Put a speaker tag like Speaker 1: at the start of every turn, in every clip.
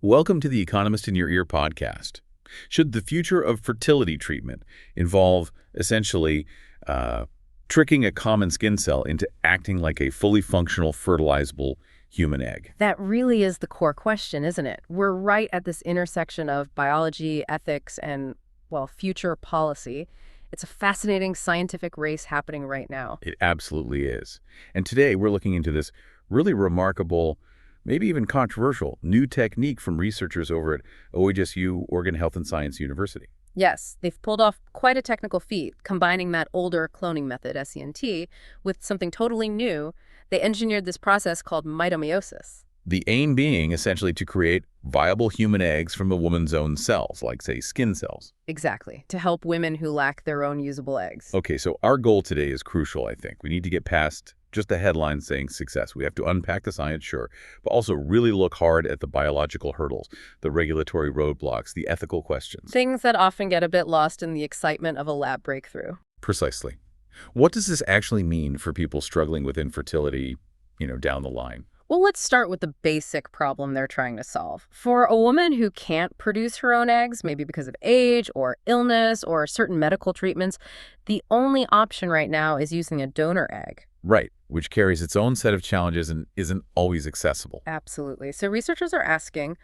Speaker 1: Welcome to the Economist in Your Ear podcast. Should the future of fertility treatment involve essentially tricking a common skin cell into acting like a fully functional, fertilizable human egg?
Speaker 2: That really is the core question, isn't it? We're right at this intersection of biology, ethics, and, well, future policy. It's a fascinating scientific race happening right now.
Speaker 1: It absolutely is. And today we're looking into this really remarkable, maybe even controversial, new technique from researchers over at OHSU, Oregon Health and Science University.
Speaker 2: Yes, they've pulled off quite a technical feat, combining that older cloning method, SENT, with something totally new. They engineered this process called mitomyosis.
Speaker 1: The aim being essentially to create viable human eggs from a woman's own cells, like, say, skin cells.
Speaker 2: Exactly, to help women who lack their own usable eggs.
Speaker 1: Okay, so our goal today is crucial, I think. We need to get past just the headline saying success. We have to unpack the science, sure, but also really look hard at the biological hurdles, the regulatory roadblocks, the ethical questions.
Speaker 2: Things that often get a bit lost in the excitement of a lab breakthrough.
Speaker 1: Precisely. What does this actually mean for people struggling with infertility, down the line?
Speaker 2: Well, let's start with the basic problem they're trying to solve. For a woman who can't produce her own eggs, maybe because of age or illness or certain medical treatments, the only option right now is using a donor egg.
Speaker 1: Right, which carries its own set of challenges and isn't always accessible.
Speaker 2: Absolutely. So researchers are asking,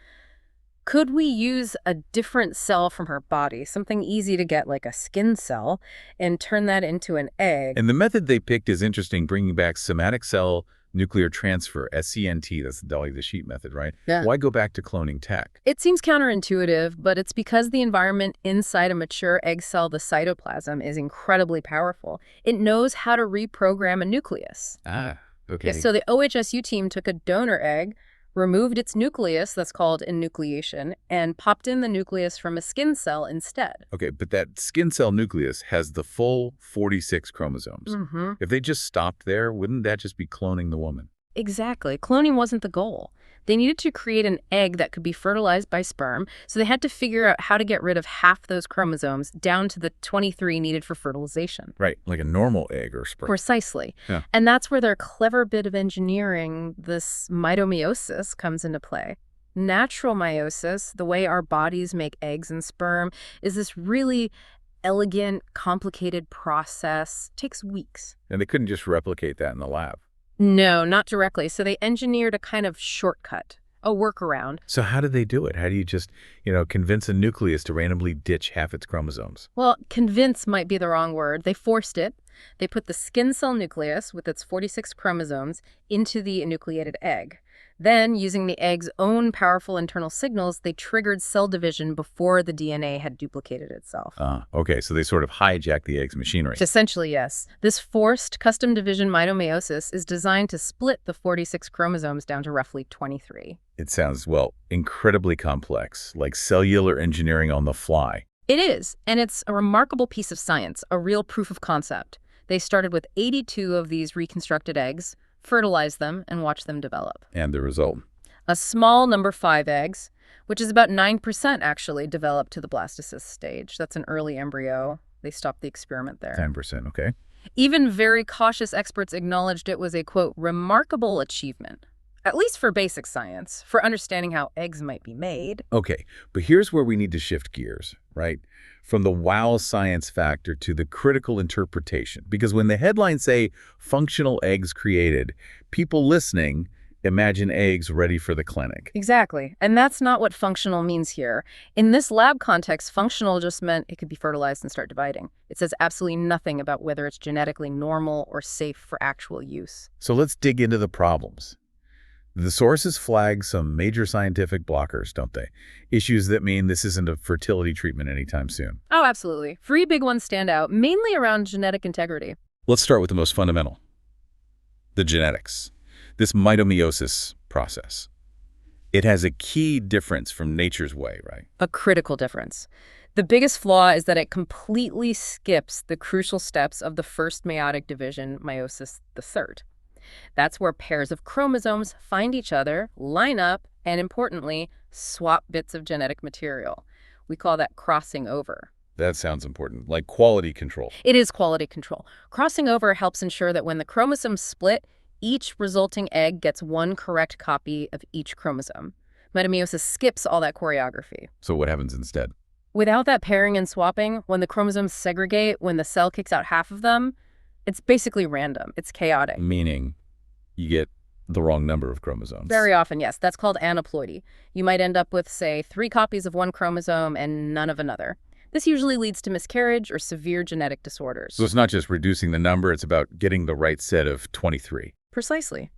Speaker 2: could we use a different cell from her body, something easy to get like a skin cell, and turn that into an egg?
Speaker 1: And the method they picked is interesting, bringing back somatic cell nuclear transfer, SCNT, that's the Dolly the sheep method, right?
Speaker 2: Yeah.
Speaker 1: Why go back to cloning tech?
Speaker 2: It seems counterintuitive, but it's because the environment inside a mature egg cell, the cytoplasm, is incredibly powerful. It knows how to reprogram a nucleus.
Speaker 1: Ah, okay.
Speaker 2: Yeah, so the OHSU team took a donor egg, removed its nucleus, that's called enucleation, and popped in the nucleus from a skin cell instead.
Speaker 1: Okay, but that skin cell nucleus has the full 46 chromosomes.
Speaker 2: Mm-hmm.
Speaker 1: If they just stopped there, wouldn't that just be cloning the woman?
Speaker 2: Exactly. Cloning wasn't the goal. They needed to create an egg that could be fertilized by sperm, so they had to figure out how to get rid of half those chromosomes down to the 23 needed for fertilization.
Speaker 1: Right, like a normal egg or sperm.
Speaker 2: Precisely.
Speaker 1: Yeah.
Speaker 2: And that's where their clever bit of engineering, this mitomyosis, comes into play. Natural meiosis, the way our bodies make eggs and sperm, is this really elegant, complicated process. It takes weeks.
Speaker 1: And they couldn't just replicate that in the lab.
Speaker 2: No, not directly. So they engineered a kind of shortcut, a workaround.
Speaker 1: So how did they do it? How do you just, convince a nucleus to randomly ditch half its chromosomes?
Speaker 2: Well, convince might be the wrong word. They forced it. They put the skin cell nucleus with its 46 chromosomes into the enucleated egg. Then, using the egg's own powerful internal signals, they triggered cell division before the DNA had duplicated itself.
Speaker 1: Okay, so they sort of hijacked the egg's machinery.
Speaker 2: Essentially, yes. This forced custom division mitomyosis is designed to split the 46 chromosomes down to roughly 23.
Speaker 1: It sounds, incredibly complex, like cellular engineering on the fly.
Speaker 2: It is, and it's a remarkable piece of science, a real proof of concept. They started with 82 of these reconstructed eggs, fertilized them, and watched them develop.
Speaker 1: And the result?
Speaker 2: A small number 5 eggs, which is about 9% actually, developed to the blastocyst stage. That's an early embryo. They stopped the experiment there.
Speaker 1: 10%, okay.
Speaker 2: Even very cautious experts acknowledged it was a, quote, remarkable achievement. At least for basic science, for understanding how eggs might be made.
Speaker 1: Okay, but here's where we need to shift gears, right? From the wow science factor to the critical interpretation. Because when the headlines say functional eggs created, people listening imagine eggs ready for the clinic.
Speaker 2: Exactly. And that's not what functional means here. In this lab context, functional just meant it could be fertilized and start dividing. It says absolutely nothing about whether it's genetically normal or safe for actual use.
Speaker 1: So let's dig into the problems. The sources flag some major scientific blockers, don't they? Issues that mean this isn't a fertility treatment anytime soon.
Speaker 2: Oh, absolutely. 3 big ones stand out, mainly around genetic integrity.
Speaker 1: Let's start with the most fundamental. The genetics. This mitomyosis process. It has a key difference from nature's way, right?
Speaker 2: A critical difference. The biggest flaw is that it completely skips the crucial steps of the first meiotic division, meiosis the third. That's where pairs of chromosomes find each other, line up, and importantly, swap bits of genetic material. We call that crossing over.
Speaker 1: That sounds important, like quality control.
Speaker 2: It is quality control. Crossing over helps ensure that when the chromosomes split, each resulting egg gets one correct copy of each chromosome. Mitomyosis skips all that choreography.
Speaker 1: So what happens instead?
Speaker 2: Without that pairing and swapping, when the chromosomes segregate, when the cell kicks out half of them, it's basically random. It's chaotic.
Speaker 1: Meaning you get the wrong number of chromosomes.
Speaker 2: Very often, yes. That's called aneuploidy. You might end up with, say, 3 copies of one chromosome and none of another. This usually leads to miscarriage or severe genetic disorders.
Speaker 1: So it's not just reducing the number, it's about getting the right set of 23.
Speaker 2: Precisely.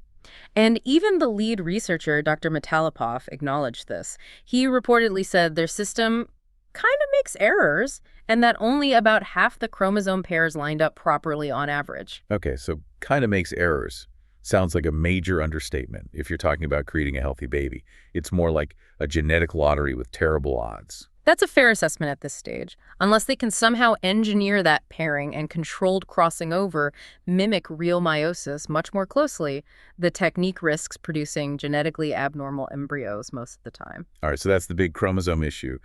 Speaker 2: And even the lead researcher, Dr. Metalopov, acknowledged this. He reportedly said their system kind of makes errors, and that only about half the chromosome pairs lined up properly on average.
Speaker 1: Okay, so kind of makes errors. Sounds like a major understatement if you're talking about creating a healthy baby. It's more like a genetic lottery with terrible odds.
Speaker 2: That's a fair assessment at this stage. Unless they can somehow engineer that pairing and controlled crossing over mimic real meiosis much more closely, the technique risks producing genetically abnormal embryos most of the time.
Speaker 1: All right, so that's the big chromosome issue.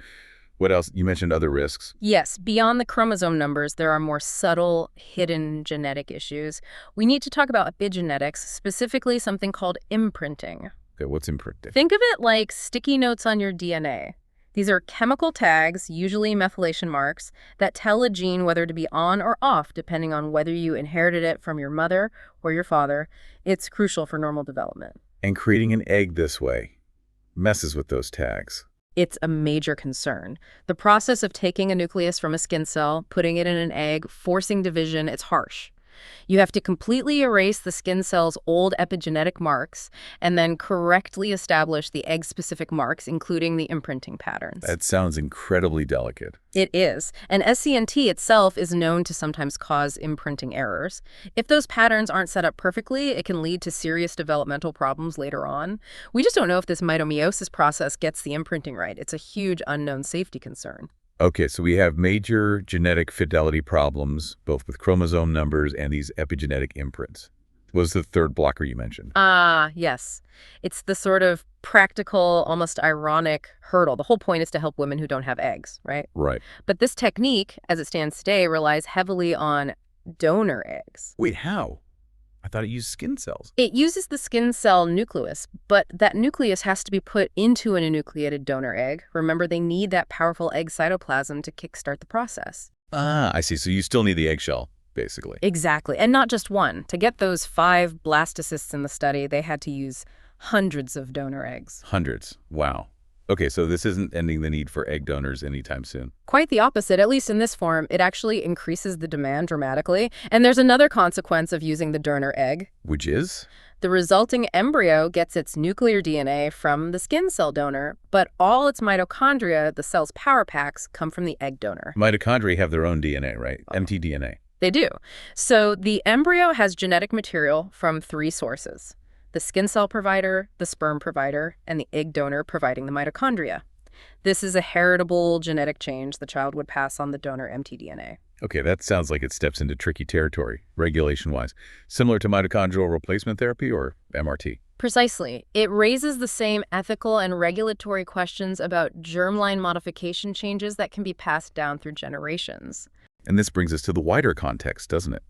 Speaker 1: What else? You mentioned other risks.
Speaker 2: Yes, beyond the chromosome numbers, there are more subtle, hidden genetic issues. We need to talk about epigenetics, specifically something called imprinting.
Speaker 1: Okay, what's imprinting?
Speaker 2: Think of it like sticky notes on your DNA. These are chemical tags, usually methylation marks, that tell a gene whether to be on or off depending on whether you inherited it from your mother or your father. It's crucial for normal development.
Speaker 1: And creating an egg this way messes with those tags.
Speaker 2: It's a major concern. The process of taking a nucleus from a skin cell, putting it in an egg, forcing division, it's harsh. You have to completely erase the skin cell's old epigenetic marks and then correctly establish the egg-specific marks, including the imprinting patterns.
Speaker 1: That sounds incredibly delicate.
Speaker 2: It is. And SCNT itself is known to sometimes cause imprinting errors. If those patterns aren't set up perfectly, it can lead to serious developmental problems later on. We just don't know if this mitomyosis process gets the imprinting right. It's a huge unknown safety concern.
Speaker 1: Okay, so we have major genetic fidelity problems, both with chromosome numbers and these epigenetic imprints. What was the third blocker you mentioned?
Speaker 2: Yes. It's the sort of practical, almost ironic hurdle. The whole point is to help women who don't have eggs, right?
Speaker 1: Right.
Speaker 2: But this technique, as it stands today, relies heavily on donor eggs.
Speaker 1: Wait, how? I thought it used skin cells.
Speaker 2: It uses the skin cell nucleus, but that nucleus has to be put into an enucleated donor egg. Remember, they need that powerful egg cytoplasm to kickstart the process.
Speaker 1: I see. So you still need the eggshell, basically.
Speaker 2: Exactly. And not just one. To get those 5 blastocysts in the study, they had to use hundreds of donor eggs.
Speaker 1: Hundreds. Wow. Okay, so this isn't ending the need for egg donors anytime soon.
Speaker 2: Quite the opposite, at least in this form. It actually increases the demand dramatically. And there's another consequence of using the donor egg.
Speaker 1: Which is?
Speaker 2: The resulting embryo gets its nuclear DNA from the skin cell donor, but all its mitochondria, the cell's power packs, come from the egg donor.
Speaker 1: Mitochondria have their own DNA, right? mtDNA.
Speaker 2: They do. So the embryo has genetic material from 3 sources: the skin cell provider, the sperm provider, and the egg donor providing the mitochondria. This is a heritable genetic change the child would pass on the donor mtDNA.
Speaker 1: Okay, that sounds like it steps into tricky territory, regulation-wise. Similar to mitochondrial replacement therapy or MRT?
Speaker 2: Precisely. It raises the same ethical and regulatory questions about germline modification changes that can be passed down through generations.
Speaker 1: And this brings us to the wider context, doesn't it?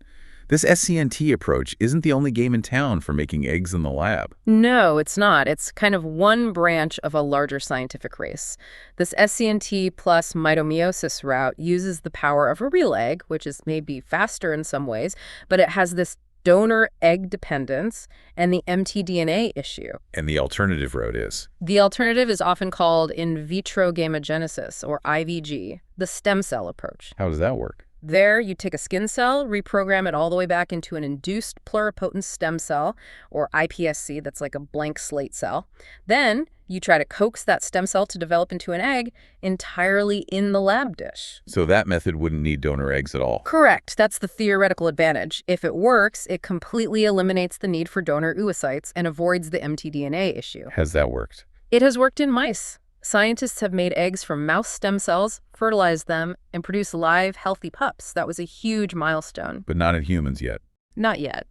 Speaker 1: This SCNT approach isn't the only game in town for making eggs in the lab.
Speaker 2: No, it's not. It's kind of one branch of a larger scientific race. This SCNT plus mitomyosis route uses the power of a real egg, which is maybe faster in some ways, but it has this donor egg dependence and the mtDNA issue.
Speaker 1: And the alternative route is?
Speaker 2: The alternative is often called in vitro gamegenesis, or IVG, the stem cell approach.
Speaker 1: How does that work?
Speaker 2: There, you take a skin cell, reprogram it all the way back into an induced pluripotent stem cell, or iPSC, that's like a blank slate cell. Then, you try to coax that stem cell to develop into an egg entirely in the lab dish.
Speaker 1: So that method wouldn't need donor eggs at all?
Speaker 2: Correct. That's the theoretical advantage. If it works, it completely eliminates the need for donor oocytes and avoids the mtDNA issue.
Speaker 1: Has that worked?
Speaker 2: It has worked in mice. Scientists have made eggs from mouse stem cells, fertilized them, and produced live, healthy pups. That was a huge milestone.
Speaker 1: But not in humans yet.
Speaker 2: Not yet.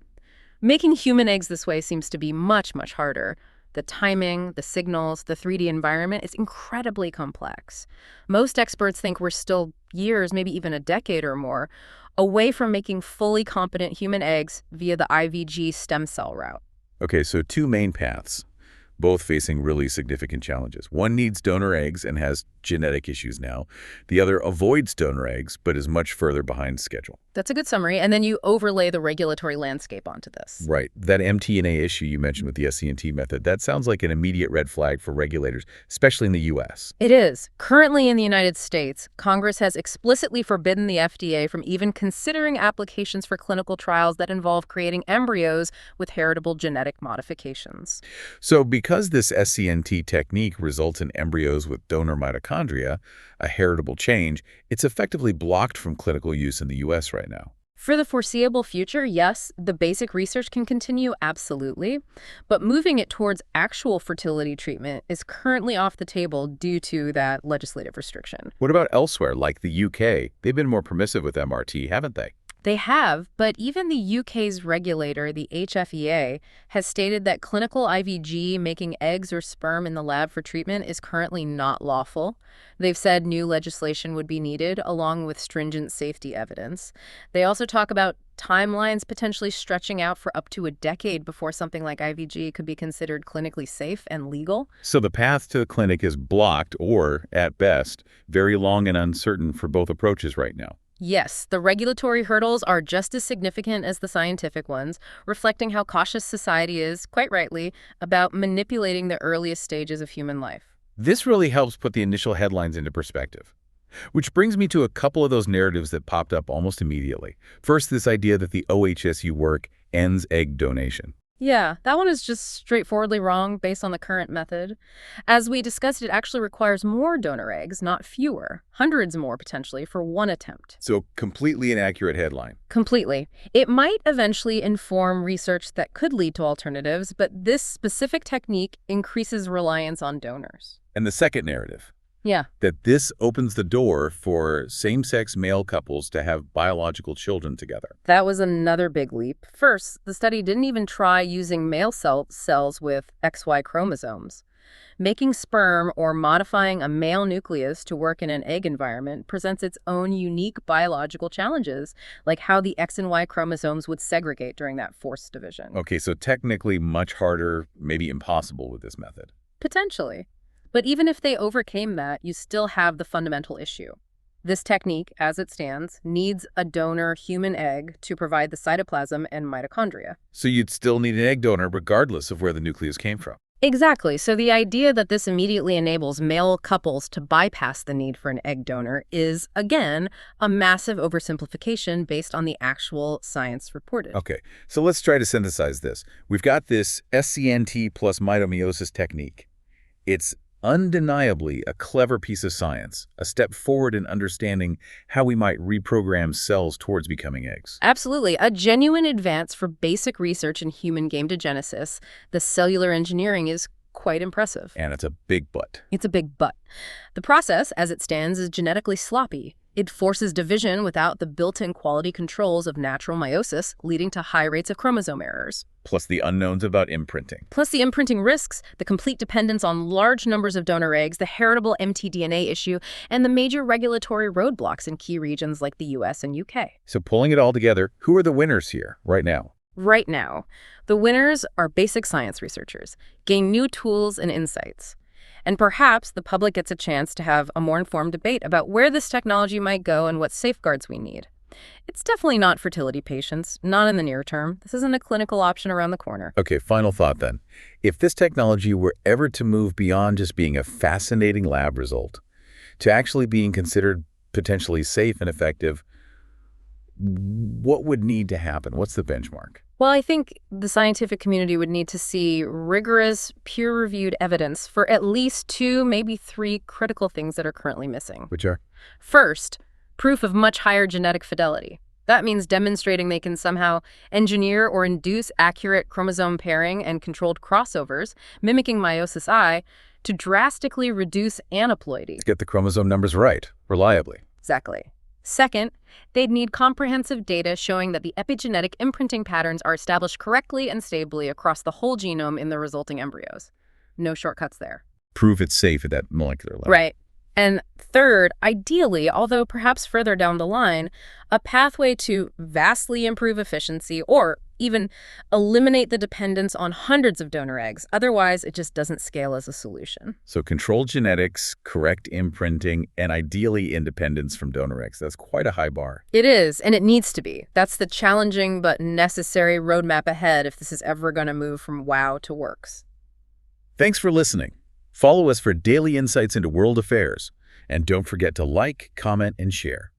Speaker 2: Making human eggs this way seems to be much, much harder. The timing, the signals, the 3D environment is incredibly complex. Most experts think we're still years, maybe even a decade or more, away from making fully competent human eggs via the IVG stem cell route.
Speaker 1: Okay, so 2 main paths. both facing really significant challenges. One needs donor eggs and has genetic issues now. The other avoids donor eggs, but is much further behind schedule.
Speaker 2: That's a good summary. And then you overlay the regulatory landscape onto this.
Speaker 1: Right. That mTNA issue you mentioned with the SCNT method, that sounds like an immediate red flag for regulators, especially in the U.S.
Speaker 2: It is. Currently in the United States, Congress has explicitly forbidden the FDA from even considering applications for clinical trials that involve creating embryos with heritable genetic modifications.
Speaker 1: So because this SCNT technique results in embryos with donor mitochondria, a heritable change, it's effectively blocked from clinical use in the U.S. right now.
Speaker 2: For the foreseeable future, yes, the basic research can continue, absolutely, but moving it towards actual fertility treatment is currently off the table due to that legislative restriction.
Speaker 1: What about elsewhere, like the UK? They've been more permissive with MRT, haven't they?
Speaker 2: They have, but even the UK's regulator, the HFEA, has stated that clinical IVG, making eggs or sperm in the lab for treatment, is currently not lawful. They've said new legislation would be needed, along with stringent safety evidence. They also talk about timelines potentially stretching out for up to a decade before something like IVG could be considered clinically safe and legal.
Speaker 1: So the path to the clinic is blocked or, at best, very long and uncertain for both approaches right now.
Speaker 2: Yes, the regulatory hurdles are just as significant as the scientific ones, reflecting how cautious society is, quite rightly, about manipulating the earliest stages of human life.
Speaker 1: This really helps put the initial headlines into perspective. Which brings me to a couple of those narratives that popped up almost immediately. First, this idea that the OHSU work ends egg donation.
Speaker 2: Yeah, that one is just straightforwardly wrong based on the current method. As we discussed, it actually requires more donor eggs, not fewer. Hundreds more, potentially, for one attempt.
Speaker 1: So completely inaccurate headline.
Speaker 2: Completely. It might eventually inform research that could lead to alternatives, but this specific technique increases reliance on donors.
Speaker 1: And the second narrative.
Speaker 2: Yeah.
Speaker 1: That this opens the door for same-sex male couples to have biological children together.
Speaker 2: That was another big leap. First, the study didn't even try using male cells with XY chromosomes. Making sperm or modifying a male nucleus to work in an egg environment presents its own unique biological challenges, like how the X and Y chromosomes would segregate during that forced division.
Speaker 1: Okay, so technically much harder, maybe impossible with this method.
Speaker 2: Potentially. But even if they overcame that, you still have the fundamental issue. This technique, as it stands, needs a donor human egg to provide the cytoplasm and mitochondria.
Speaker 1: So you'd still need an egg donor regardless of where the nucleus came from.
Speaker 2: Exactly. So the idea that this immediately enables male couples to bypass the need for an egg donor is, again, a massive oversimplification based on the actual science reported.
Speaker 1: Okay, so let's try to synthesize this. We've got this SCNT plus mitomyosis technique. It's undeniably a clever piece of science, a step forward in understanding how we might reprogram cells towards becoming eggs.
Speaker 2: Absolutely. A genuine advance for basic research in human gametogenesis. The cellular engineering is quite impressive.
Speaker 1: And it's a big but.
Speaker 2: It's a big but. The process, as it stands, is genetically sloppy. It forces division without the built-in quality controls of natural meiosis, leading to high rates of chromosome errors.
Speaker 1: Plus the unknowns about imprinting.
Speaker 2: Plus the imprinting risks, the complete dependence on large numbers of donor eggs, the heritable mtDNA issue, and the major regulatory roadblocks in key regions like the US and UK.
Speaker 1: So pulling it all together, who are the winners here right now?
Speaker 2: Right now, the winners are basic science researchers, gain new tools and insights. And perhaps the public gets a chance to have a more informed debate about where this technology might go and what safeguards we need. It's definitely not fertility patients, not in the near term. This isn't a clinical option around the corner.
Speaker 1: Okay, final thought then. If this technology were ever to move beyond just being a fascinating lab result to actually being considered potentially safe and effective, what would need to happen? What's the benchmark?
Speaker 2: Well, I think the scientific community would need to see rigorous, peer-reviewed evidence for at least 2, maybe 3 critical things that are currently missing.
Speaker 1: Which are?
Speaker 2: First, proof of much higher genetic fidelity. That means demonstrating they can somehow engineer or induce accurate chromosome pairing and controlled crossovers, mimicking meiosis I, to drastically reduce aneuploidy.
Speaker 1: Get the chromosome numbers right, reliably.
Speaker 2: Exactly. Second, they'd need comprehensive data showing that the epigenetic imprinting patterns are established correctly and stably across the whole genome in the resulting embryos. No shortcuts there.
Speaker 1: Prove it's safe at that molecular level.
Speaker 2: Right. And third, ideally, although perhaps further down the line, a pathway to vastly improve efficiency or even eliminate the dependence on hundreds of donor eggs. Otherwise, it just doesn't scale as a solution.
Speaker 1: So controlled genetics, correct imprinting, and ideally independence from donor eggs. That's quite a high bar.
Speaker 2: It is, and it needs to be. That's the challenging but necessary roadmap ahead if this is ever going to move from wow to works.
Speaker 1: Thanks for listening. Follow us for daily insights into world affairs. And don't forget to like, comment, and share.